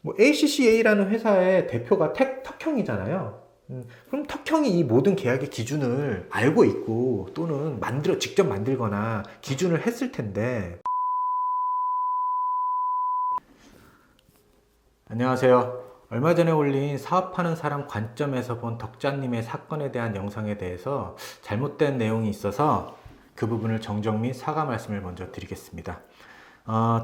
뭐 ACCA라는 회사의 대표가 턱형이잖아요. 그럼 턱형이 이 모든 계약의 기준을 알고 있고 또는 직접 만들거나 기준을 했을 텐데. 안녕하세요. 얼마 전에 올린 사업하는 사람 관점에서 본 덕자님의 사건에 대한 영상에 대해서 잘못된 내용이 있어서 그 부분을 정정 및 사과 말씀을 먼저 드리겠습니다.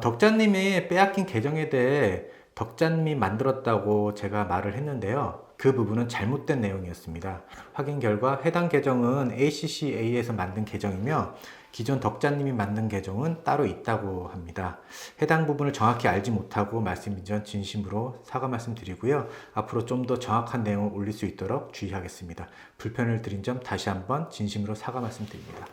덕자님의 빼앗긴 계정에 대해 덕자님이 만들었다고 제가 말을 했는데요. 그 부분은 잘못된 내용이었습니다. 확인 결과 해당 계정은 ACCA에서 만든 계정이며 기존 덕자님이 만든 계정은 따로 있다고 합니다. 해당 부분을 정확히 알지 못하고 말씀드린 점 진심으로 사과 말씀드리고요. 앞으로 좀 더 정확한 내용을 올릴 수 있도록 주의하겠습니다. 불편을 드린 점 다시 한번 진심으로 사과 말씀드립니다.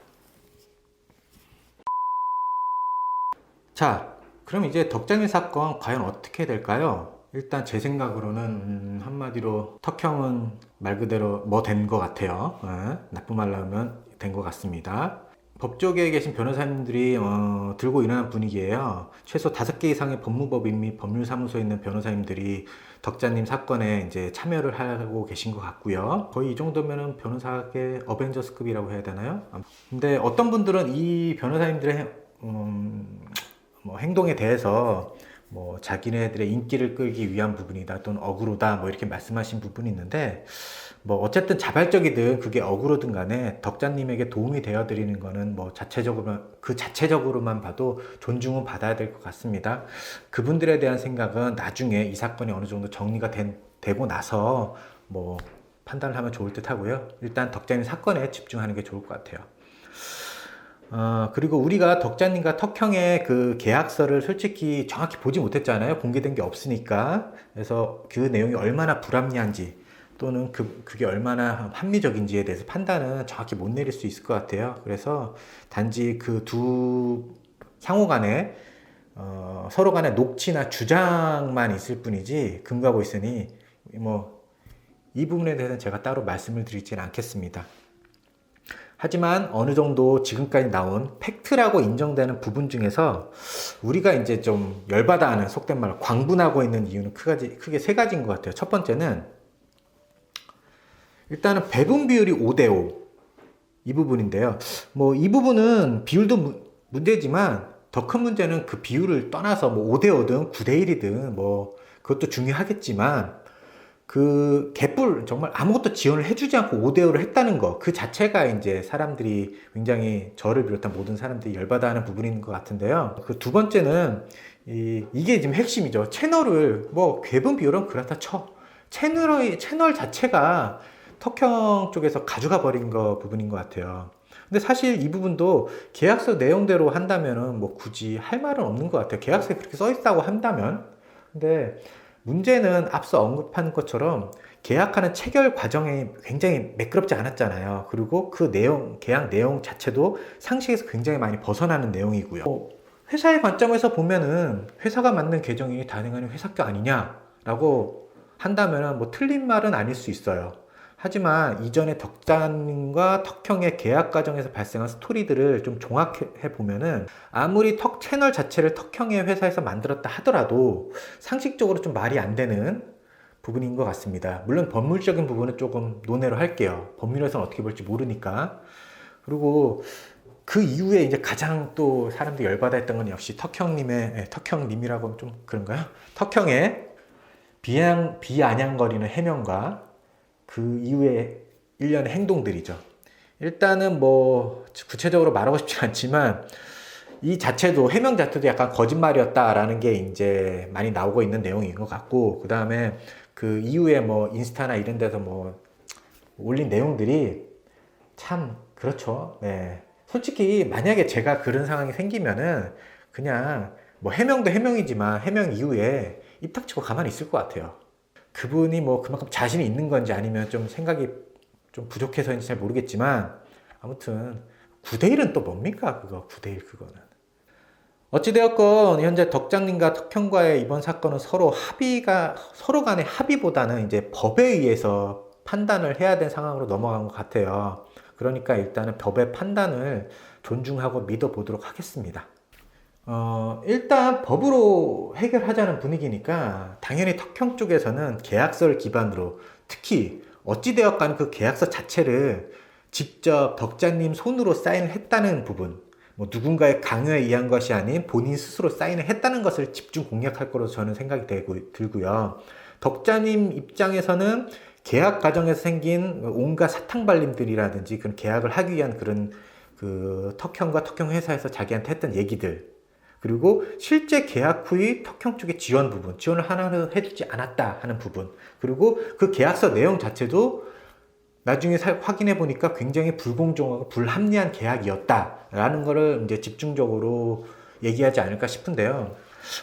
자, 그럼 이제 덕자님 사건 과연 어떻게 될까요? 일단 제 생각으로는 한마디로 턱형은 말 그대로 뭐 된 것 같아요. 나쁜 말로 하면 된 것 같습니다. 법조계에 계신 변호사님들이 들고 일어난 분위기예요. 최소 5개 이상의 법무법인 및 법률사무소에 있는 변호사님들이 덕자님 사건에 이제 참여를 하고 계신 것 같고요. 거의 이 정도면은 변호사계 어벤져스급이라고 해야 되나요? 근데 어떤 분들은 이 변호사님들의 뭐 행동에 대해서 뭐 자기네들의 인기를 끌기 위한 부분이다 또는 억울하다 뭐 이렇게 말씀하신 부분이 있는데, 뭐 어쨌든 자발적이든 그게 억울하든 간에 덕자님에게 도움이 되어 드리는 거는 뭐 자체적으로만 봐도 존중은 받아야 될 것 같습니다. 그분들에 대한 생각은 나중에 이 사건이 어느 정도 정리가 되고 나서 뭐 판단을 하면 좋을 듯 하고요. 일단 덕자님 사건에 집중하는 게 좋을 것 같아요. 그리고 우리가 덕자님과 턱형의 그 계약서를 솔직히 정확히 보지 못했잖아요. 공개된 게 없으니까. 그래서 그 내용이 얼마나 불합리한지 또는 그게 얼마나 합리적인지에 대해서 판단은 정확히 못 내릴 수 있을 것 같아요. 그래서 단지 그 두 상호 간에 서로 간에 녹취나 주장만 있을 뿐이지 근거하고 있으니 뭐 이 부분에 대해서는 제가 따로 말씀을 드리지는 않겠습니다. 하지만 어느 정도 지금까지 나온 팩트라고 인정되는 부분 중에서 우리가 이제 좀 열받아 하는, 속된 말로 광분하고 있는 이유는 크게 세 가지인 것 같아요. 첫 번째는 일단은 배분 비율이 5대5 이 부분인데요. 뭐 이 부분은 비율도 문제지만 더 큰 문제는 그 비율을 떠나서 뭐 5대5든 9대1이든 뭐 그것도 중요하겠지만 그 개뿔 정말 아무것도 지원을 해주지 않고 5대5를 했다는 거, 그 자체가 이제 사람들이 굉장히 저를 비롯한 모든 사람들이 열받아하는 부분인 것 같은데요. 그 두 번째는 이게 지금 핵심이죠. 채널을 뭐 배분 비율은 그렇다 쳐. 채널 자체가 턱형 쪽에서 가져가 버린 거 부분인 것 같아요. 근데 사실 이 부분도 계약서 내용대로 한다면은 뭐 굳이 할 말은 없는 것 같아요. 계약서에 그렇게 써 있다고 한다면. 근데 문제는 앞서 언급한 것처럼 계약하는 체결 과정이 굉장히 매끄럽지 않았잖아요. 그리고 그 내용, 계약 내용 자체도 상식에서 굉장히 많이 벗어나는 내용이고요. 회사의 관점에서 보면은 회사가 만든 계정이 단행하는 회사가 아니냐라고 한다면은 뭐 틀린 말은 아닐 수 있어요. 하지만 이전에 덕자님과 턱형의 계약 과정에서 발생한 스토리들을 좀 종합해 보면은 아무리 턱 채널 자체를 턱형의 회사에서 만들었다 하더라도 상식적으로 좀 말이 안 되는 부분인 것 같습니다. 물론 법률적인 부분은 조금 논외로 할게요. 법률에서는 어떻게 볼지 모르니까. 그리고 그 이후에 이제 가장 또 사람들이 열받아 했던 건 역시 턱형님이라고 좀 그런가요? 턱형의 비아냥거리는 해명과 그 이후에 일련의 행동들이죠. 일단은 뭐 구체적으로 말하고 싶지 않지만 이 자체도, 해명 자체도 약간 거짓말이었다라는 게 이제 많이 나오고 있는 내용인 것 같고, 그 다음에 그 이후에 뭐 인스타나 이런 데서 뭐 올린 내용들이 참 그렇죠. 네. 솔직히 만약에 제가 그런 상황이 생기면은 그냥 뭐 해명도 해명이지만 해명 이후에 입 닥치고 가만히 있을 것 같아요. 그분이 뭐 그만큼 자신이 있는 건지 아니면 좀 생각이 좀 부족해서인지 잘 모르겠지만 아무튼 9대1은 또 뭡니까? 그거 9대1 그거는. 어찌되었건 현재 덕장님과 턱형과의 이번 사건은 서로 간의 합의보다는 이제 법에 의해서 판단을 해야 될 상황으로 넘어간 것 같아요. 그러니까 일단은 법의 판단을 존중하고 믿어보도록 하겠습니다. 일단 법으로 해결하자는 분위기니까 당연히 턱형 쪽에서는 계약서를 기반으로 특히 어찌되었건 그 계약서 자체를 직접 덕자님 손으로 사인을 했다는 부분, 뭐 누군가의 강요에 의한 것이 아닌 본인 스스로 사인을 했다는 것을 집중 공략할 거로 저는 생각이 들고요. 덕자님 입장에서는 계약 과정에서 생긴 온갖 사탕발림들이라든지 그런 계약을 하기 위한 그런 그 턱형과 턱형 회사에서 자기한테 했던 얘기들, 그리고 실제 계약 후의 턱형 쪽의 지원 부분, 지원을 하나도 해주지 않았다 하는 부분, 그리고 그 계약서 내용 자체도 나중에 확인해 보니까 굉장히 불공정하고 불합리한 계약이었다라는 거를 이제 집중적으로 얘기하지 않을까 싶은데요.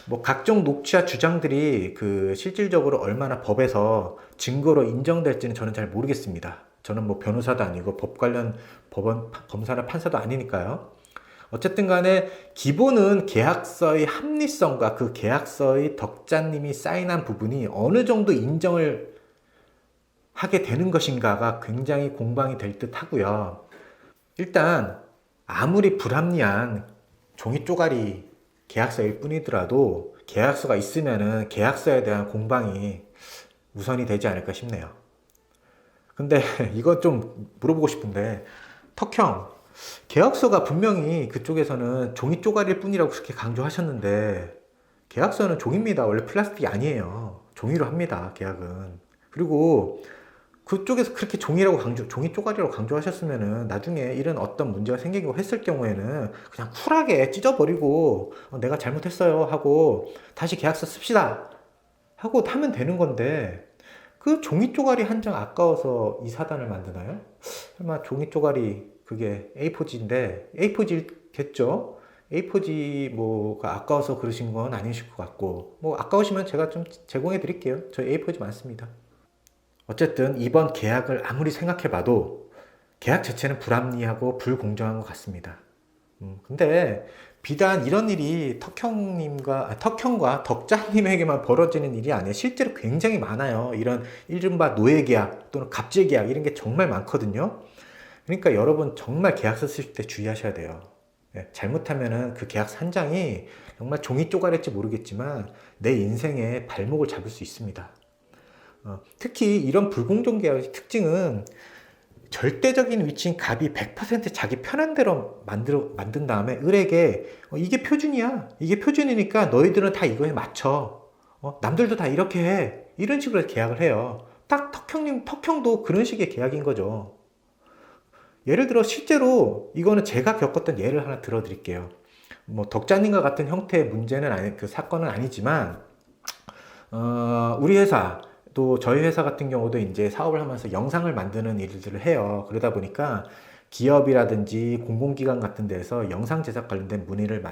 뭐 각종 녹취와 주장들이 그 실질적으로 얼마나 법에서 증거로 인정될지는 저는 잘 모르겠습니다. 저는 뭐 변호사도 아니고 법 관련 법원 검사나 판사도 아니니까요. 어쨌든 간에 기본은 계약서의 합리성과 그 계약서의 덕자님이 사인한 부분이 어느 정도 인정을 하게 되는 것인가가 굉장히 공방이 될 듯 하고요. 일단 아무리 불합리한 종이 쪼가리 계약서일 뿐이더라도 계약서가 있으면은 계약서에 대한 공방이 우선이 되지 않을까 싶네요. 근데 이거 좀 물어보고 싶은데, 턱형, 계약서가 분명히 그쪽에서는 종이 쪼가리일 뿐이라고 그렇게 강조하셨는데, 계약서는 종입니다. 원래 플라스틱이 아니에요. 종이로 합니다, 계약은. 그리고 그쪽에서 그렇게 종이 쪼가리라고 강조하셨으면은 나중에 이런 어떤 문제가 생기고 했을 경우에는 그냥 쿨하게 찢어버리고 내가 잘못했어요 하고 다시 계약서 씁시다 하고 하면 되는 건데, 그 종이 쪼가리 한 장 아까워서 이 사단을 만드나요? 설마 종이 쪼가리 그게 A4지인데 A4지겠죠? A4지 뭐가 아까워서 그러신 건 아니실 것 같고, 뭐 아까우시면 제가 좀 제공해 드릴게요. 저희 A4지 많습니다. 어쨌든 이번 계약을 아무리 생각해봐도 계약 자체는 불합리하고 불공정한 것 같습니다. 근데 비단 이런 일이 턱형과 덕자님에게만 벌어지는 일이 아니에요. 실제로 굉장히 많아요. 이런 이른바 노예계약 또는 갑질계약 이런 게 정말 많거든요. 그러니까 여러분 정말 계약서 쓰실 때 주의하셔야 돼요. 잘못하면은 그 계약서 한 장이 정말 종이 쪼가리일지 모르겠지만 내 인생의 발목을 잡을 수 있습니다. 특히 이런 불공정 계약의 특징은 절대적인 위치인 갑이 100% 자기 편한 대로 만든 다음에 을에게 이게 표준이야. 이게 표준이니까 너희들은 다 이거에 맞춰. 남들도 다 이렇게 해. 이런 식으로 계약을 해요. 딱 턱형도 그런 식의 계약인 거죠. 예를 들어 실제로 이거는 제가 겪었던 예를 하나 들어드릴게요. 뭐 덕자님과 같은 형태의 문제는 그 사건은 아니지만 우리 회사 또 저희 회사 같은 경우도 이제 사업을 하면서 영상을 만드는 일들을 해요. 그러다 보니까 기업이라든지 공공기관 같은 데서 영상 제작 관련된 문의를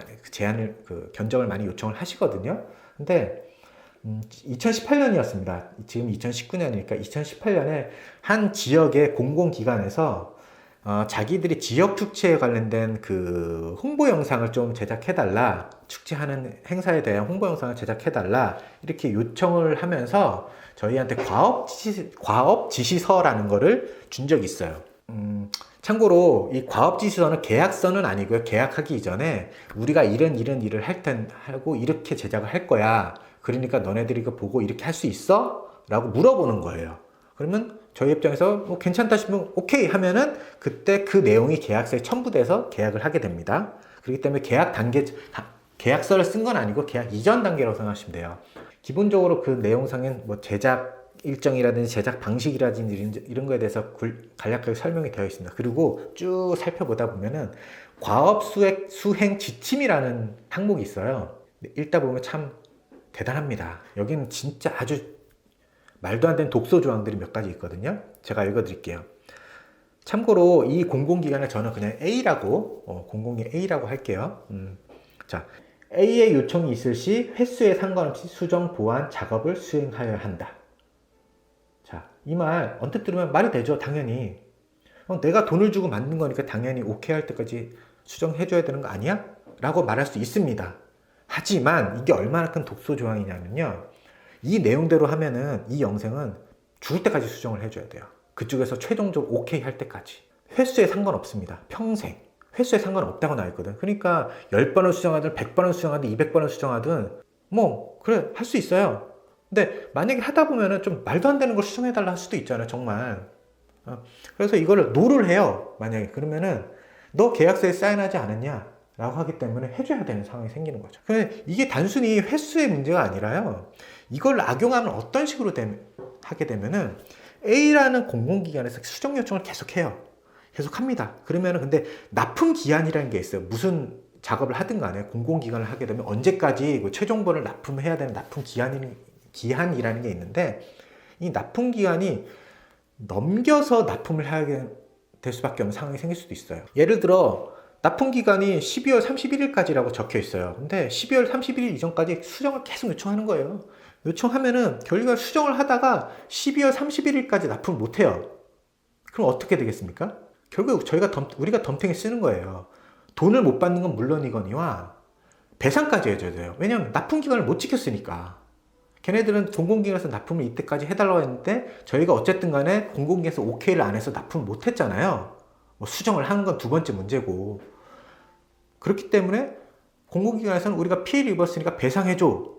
견적을 많이 요청을 하시거든요. 근데 2018년이었습니다. 지금 2019년이니까 2018년에 한 지역의 공공기관에서 자기들이 지역 축제에 관련된 그 홍보 영상을 좀 제작해달라, 축제하는 행사에 대한 홍보 영상을 제작해달라 이렇게 요청을 하면서 저희한테 과업 지시서라는 거를 준 적이 있어요. 참고로 이 과업 지시서는 계약서는 아니고요. 계약하기 이전에 우리가 이런 일을 하고 이렇게 제작을 할 거야. 그러니까 너네들이 이거 보고 이렇게 할 수 있어? 라고 물어보는 거예요. 그러면 저희 입장에서 뭐 괜찮다 싶으면 오케이 하면은 그때 그 내용이 계약서에 첨부돼서 계약을 하게 됩니다. 그렇기 때문에 계약서를 쓴 건 아니고 계약 이전 단계라고 생각하시면 돼요. 기본적으로 그 내용상엔 뭐 제작 일정이라든지 제작 방식이라든지 이런 거에 대해서 간략하게 설명이 되어 있습니다. 그리고 쭉 살펴보다 보면은 과업 수행 지침이라는 항목이 있어요. 읽다 보면 참 대단합니다. 여기는 진짜 아주 말도 안 되는 독소 조항들이 몇 가지 있거든요. 제가 읽어드릴게요. 참고로 이 공공기관을 저는 그냥 공공기 A라고 할게요. 자, A의 요청이 있을 시 횟수에 상관없이 수정 보완 작업을 수행하여야 한다. 자, 이 말 언뜻 들으면 말이 되죠. 당연히 내가 돈을 주고 만든 거니까 당연히 오케이 할 때까지 수정해줘야 되는 거 아니야? 라고 말할 수 있습니다. 하지만 이게 얼마나 큰 독소 조항이냐면요, 이 내용대로 하면은 이 영상은 죽을 때까지 수정을 해줘야 돼요. 그쪽에서 최종적으로 오케이 할 때까지. 횟수에 상관없습니다. 평생. 횟수에 상관없다고 나와 있거든. 그러니까 10번을 수정하든 100번을 수정하든 200번을 수정하든 뭐 그래 할 수 있어요. 근데 만약에 하다 보면은 좀 말도 안 되는 걸 수정해 달라 할 수도 있잖아요, 정말. 그래서 이거를 노를 해요. 만약에 그러면은 너 계약서에 사인하지 않았냐? 라고 하기 때문에 해줘야 되는 상황이 생기는 거죠. 근데 이게 단순히 횟수의 문제가 아니라요. 이걸 악용하면 어떤 식으로 하게 되면은 A라는 공공기관에서 수정 요청을 계속해요. 계속 합니다. 그러면은 근데 납품 기한이라는 게 있어요. 무슨 작업을 하든 간에 공공기관을 하게 되면 언제까지 그 최종본을 납품해야 되는 납품 기한이라는 게 있는데 이 납품 기한이 넘겨서 납품을 하게 될 수밖에 없는 상황이 생길 수도 있어요. 예를 들어 납품 기간이 12월 31일까지라고 적혀 있어요. 근데 12월 31일 이전까지 수정을 계속 요청하는 거예요. 요청하면은 결국에 수정을 하다가 12월 31일까지 납품을 못 해요. 그럼 어떻게 되겠습니까? 결국 우리가 덤탱이 쓰는 거예요. 돈을 못 받는 건 물론이거니와 배상까지 해줘야 돼요. 왜냐면 납품 기간을 못 지켰으니까. 걔네들은 공공기관에서 납품을 이때까지 해달라고 했는데 저희가 어쨌든 간에 공공기관에서 오케이를 안 해서 납품을 못 했잖아요. 뭐 수정을 하는 건 두 번째 문제고. 그렇기 때문에 공공기관에서는 우리가 피해를 입었으니까 배상해줘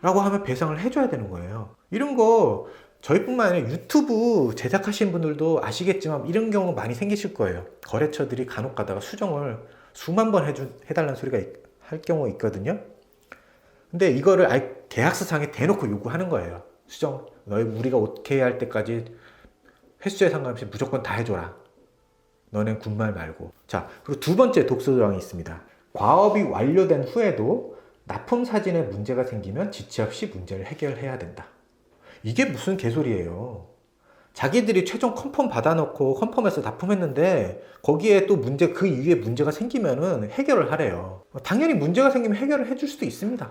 라고 하면 배상을 해줘야 되는 거예요. 이런 거 저희뿐만 아니라 유튜브 제작하시는 분들도 아시겠지만 이런 경우 많이 생기실 거예요. 거래처들이 간혹 가다가 수정을 수만 번 해달라는 소리가 할 경우 있거든요. 근데 이거를 계약서상에 대놓고 요구하는 거예요. 수정, 우리가 오케이 할 때까지 횟수에 상관없이 무조건 다 해줘라. 너넨 군말 말고. 자, 그리고 두 번째 독소조항이 있습니다. 과업이 완료된 후에도 납품 사진에 문제가 생기면 지체 없이 문제를 해결해야 된다. 이게 무슨 개소리예요. 자기들이 최종 컨펌 받아놓고 컨펌해서 납품했는데 거기에 또 그 이후에 문제가 생기면은 해결을 하래요. 당연히 문제가 생기면 해결을 해줄 수도 있습니다.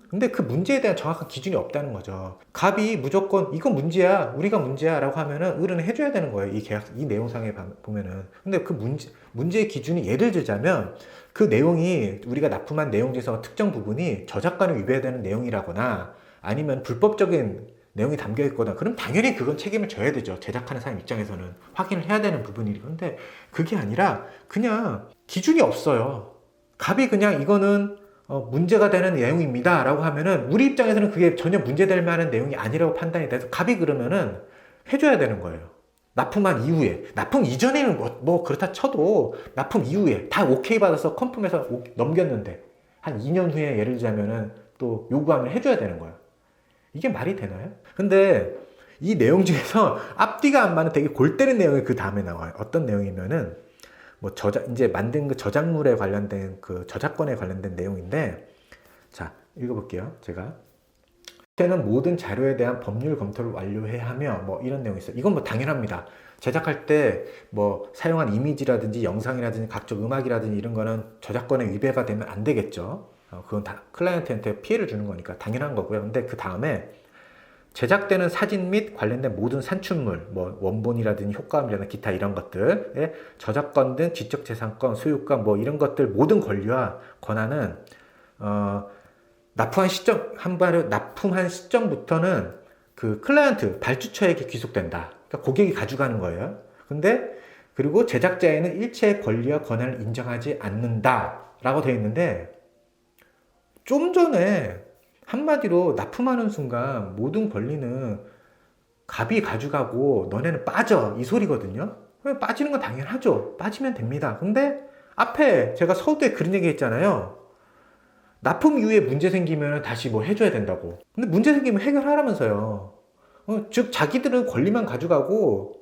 근데 그 문제에 대한 정확한 기준이 없다는 거죠. 갑이 무조건 이건 문제야, 우리가 문제야 라고 하면은 을은 해줘야 되는 거예요. 이 내용상에 보면은. 근데 그 문제의 기준이 예를 들자면 그 내용이 우리가 납품한 내용 중에서 특정 부분이 저작권에 위배되는 내용이라거나 아니면 불법적인 내용이 담겨 있거나 그럼 당연히 그건 책임을 져야 되죠. 제작하는 사람 입장에서는 확인을 해야 되는 부분이긴 한데 그게 아니라 그냥 기준이 없어요. 갑이 그냥 이거는 문제가 되는 내용입니다 라고 하면은 우리 입장에서는 그게 전혀 문제될 만한 내용이 아니라고 판단이 돼서 갑이 그러면은 해줘야 되는 거예요. 납품한 이후에. 납품 이전에는 뭐 그렇다 쳐도 납품 이후에 다 오케이 받아서 컨펌해서 넘겼는데 한 2년 후에 예를 들자면은 또 요구하면 해줘야 되는 거예요. 이게 말이 되나요? 근데 이 내용 중에서 앞뒤가 안 맞는 되게 골 때리는 내용이 그 다음에 나와요. 어떤 내용이면은 뭐 이제 만든 그 저작물에 관련된 그 저작권에 관련된 내용인데, 자, 읽어볼게요. 제가. 때는 모든 자료에 대한 법률 검토를 완료해야 하며, 뭐 이런 내용이 있어요. 이건 뭐 당연합니다. 제작할 때 뭐 사용한 이미지라든지 영상이라든지 각종 음악이라든지 이런 거는 저작권에 위배가 되면 안 되겠죠. 그건 다 클라이언트한테 피해를 주는 거니까 당연한 거고요. 근데 그 다음에 제작되는 사진 및 관련된 모든 산출물, 뭐 원본이라든지 효과음이라든지 기타 이런 것들에 저작권 등 지적재산권, 소유권 뭐 이런 것들 모든 권리와 권한은 납품한 시점부터는 그 클라이언트 발주처에게 귀속된다. 그러니까 고객이 가져가는 거예요. 근데 그리고 제작자에는 일체의 권리와 권한을 인정하지 않는다라고 되어 있는데 좀 전에 한마디로 납품하는 순간 모든 권리는 갑이 가져가고 너네는 빠져 이 소리거든요. 빠지는 건 당연하죠. 빠지면 됩니다. 근데 앞에 제가 서두에 그런 얘기 했잖아요. 납품 이후에 문제 생기면 다시 뭐 해줘야 된다고. 근데 문제 생기면 해결하라면서요. 즉 자기들은 권리만 가져가고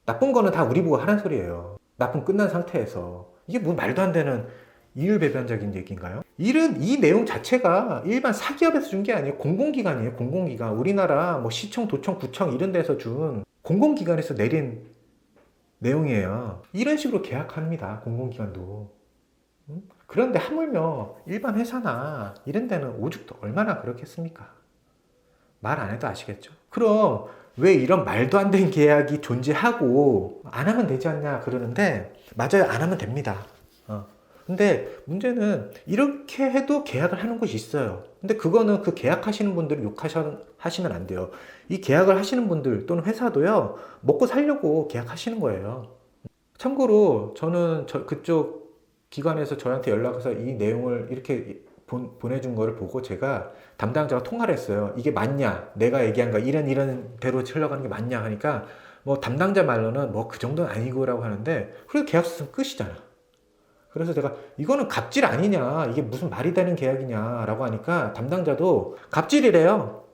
나쁜 거는 다 우리 보고 하라는 소리예요. 납품 끝난 상태에서. 이게 뭐 말도 안 되는 이율배반적인 얘기인가요? 이 내용 자체가 일반 사기업에서 준 게 아니에요. 공공기관이에요. 공공기관. 우리나라 뭐 시청, 도청, 구청 이런 데서 준 공공기관에서 내린 내용이에요. 이런 식으로 계약합니다. 공공기관도. 그런데 하물며 일반 회사나 이런 데는 오죽도 얼마나 그렇겠습니까? 말 안 해도 아시겠죠? 그럼 왜 이런 말도 안 되는 계약이 존재하고 안 하면 되지 않냐 그러는데 맞아요. 안 하면 됩니다. 근데 문제는 이렇게 해도 계약을 하는 곳이 있어요. 근데 그거는 그 계약하시는 분들을 욕하시면 안 돼요. 이 계약을 하시는 분들 또는 회사도요, 먹고 살려고 계약하시는 거예요. 참고로 저는 그쪽 기관에서 저한테 연락해서 이 내용을 이렇게 보내준 거를 보고 제가 담당자가 통화를 했어요. 이게 맞냐? 내가 얘기한 거 이런 대로 흘러가는 게 맞냐 하니까 뭐 담당자 말로는 뭐 그 정도는 아니고라고 하는데 그래도 계약서 쓰면 끝이잖아. 그래서 제가 이거는 갑질 아니냐? 이게 무슨 말이 되는 계약이냐라고 하니까 담당자도 갑질이래요.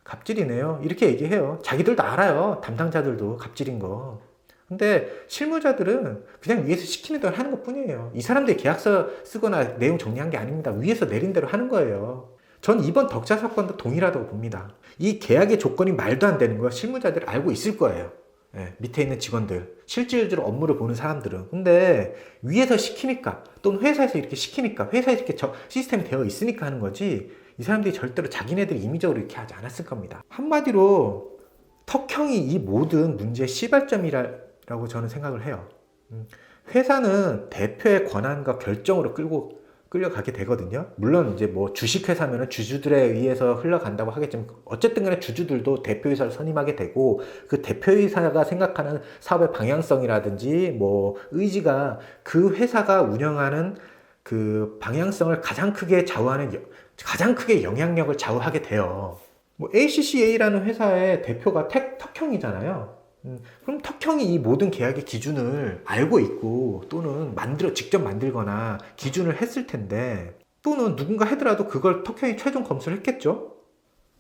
갑질이네요. 이렇게 얘기해요. 자기들도 알아요. 담당자들도 갑질인 거. 근데 실무자들은 그냥 위에서 시키는 대로 하는 것 뿐이에요. 이 사람들이 계약서 쓰거나 내용 정리한 게 아닙니다. 위에서 내린 대로 하는 거예요. 전 이번 덕자 사건도 동일하다고 봅니다. 이 계약의 조건이 말도 안 되는 거 실무자들이 알고 있을 거예요. 예, 밑에 있는 직원들, 실질적으로 업무를 보는 사람들은. 근데 위에서 시키니까, 또는 회사에서 이렇게 시키니까, 회사에 이렇게 시스템이 되어 있으니까 하는 거지, 이 사람들이 절대로 자기네들이 임의적으로 이렇게 하지 않았을 겁니다. 한마디로 턱형이 이 모든 문제의 시발점이라고 저는 생각을 해요. 회사는 대표의 권한과 결정으로 끌려가게 되거든요. 물론 이제 뭐 주식회사면은 주주들에 의해서 흘러간다고 하겠지만 어쨌든 간에 주주들도 대표이사를 선임하게 되고 그 대표이사가 생각하는 사업의 방향성이라든지 뭐 의지가 그 회사가 운영하는 그 방향성을 가장 크게 가장 크게 영향력을 좌우하게 돼요. 뭐 ACCA라는 회사의 대표가 턱형이잖아요. 그럼 턱형이 이 모든 계약의 기준을 알고 있고 또는 직접 만들거나 기준을 했을 텐데 또는 누군가 하더라도 그걸 턱형이 최종 검수를 했겠죠.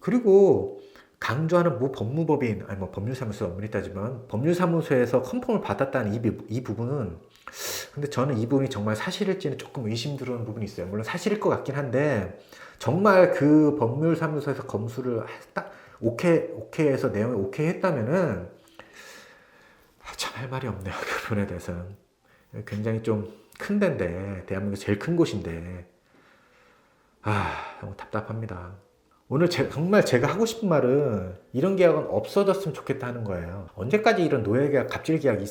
그리고 강조하는 모 법무법인, 아니 뭐 법률사무소 엄밀히 따지면 법률사무소에서 컨펌을 받았다는 이 부분은 근데 저는 이 부분이 정말 사실일지는 조금 의심 들어오는 부분이 있어요. 물론 사실일 것 같긴 한데 정말 그 법률사무소에서 검수를 했다, 오케이해서 내용을 오케이 했다면은 참 할 말이 없네요. 그 부분에 대해서는 굉장히 좀 큰 데인데 대한민국 제일 큰 곳인데 너무 답답합니다. 오늘 정말 제가 하고 싶은 말은 이런 계약은 없어졌으면 좋겠다 하는 거예요. 언제까지 이런 노예계약, 갑질계약이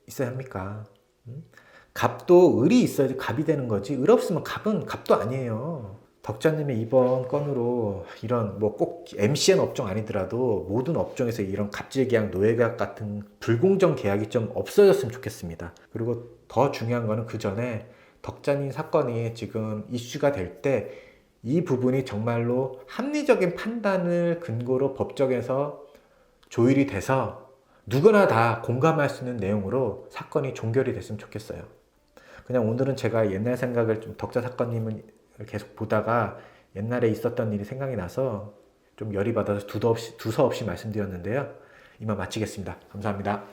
있어야 합니까? 갑도 을이 있어야지 갑이 되는 거지 을 없으면 갑은 갑도 아니에요. 덕자님의 이번 건으로 이런 뭐 꼭 MCN 업종 아니더라도 모든 업종에서 이런 갑질계약, 노예계약 같은 불공정 계약이 좀 없어졌으면 좋겠습니다. 그리고 더 중요한 거는 그 전에 덕자님 사건이 지금 이슈가 될 때 이 부분이 정말로 합리적인 판단을 근거로 법정에서 조율이 돼서 누구나 다 공감할 수 있는 내용으로 사건이 종결이 됐으면 좋겠어요. 그냥 오늘은 제가 옛날 생각을 좀 덕자 사건님을 계속 보다가 옛날에 있었던 일이 생각이 나서 좀 열이 받아서 두서없이 말씀드렸는데요. 이만 마치겠습니다. 감사합니다.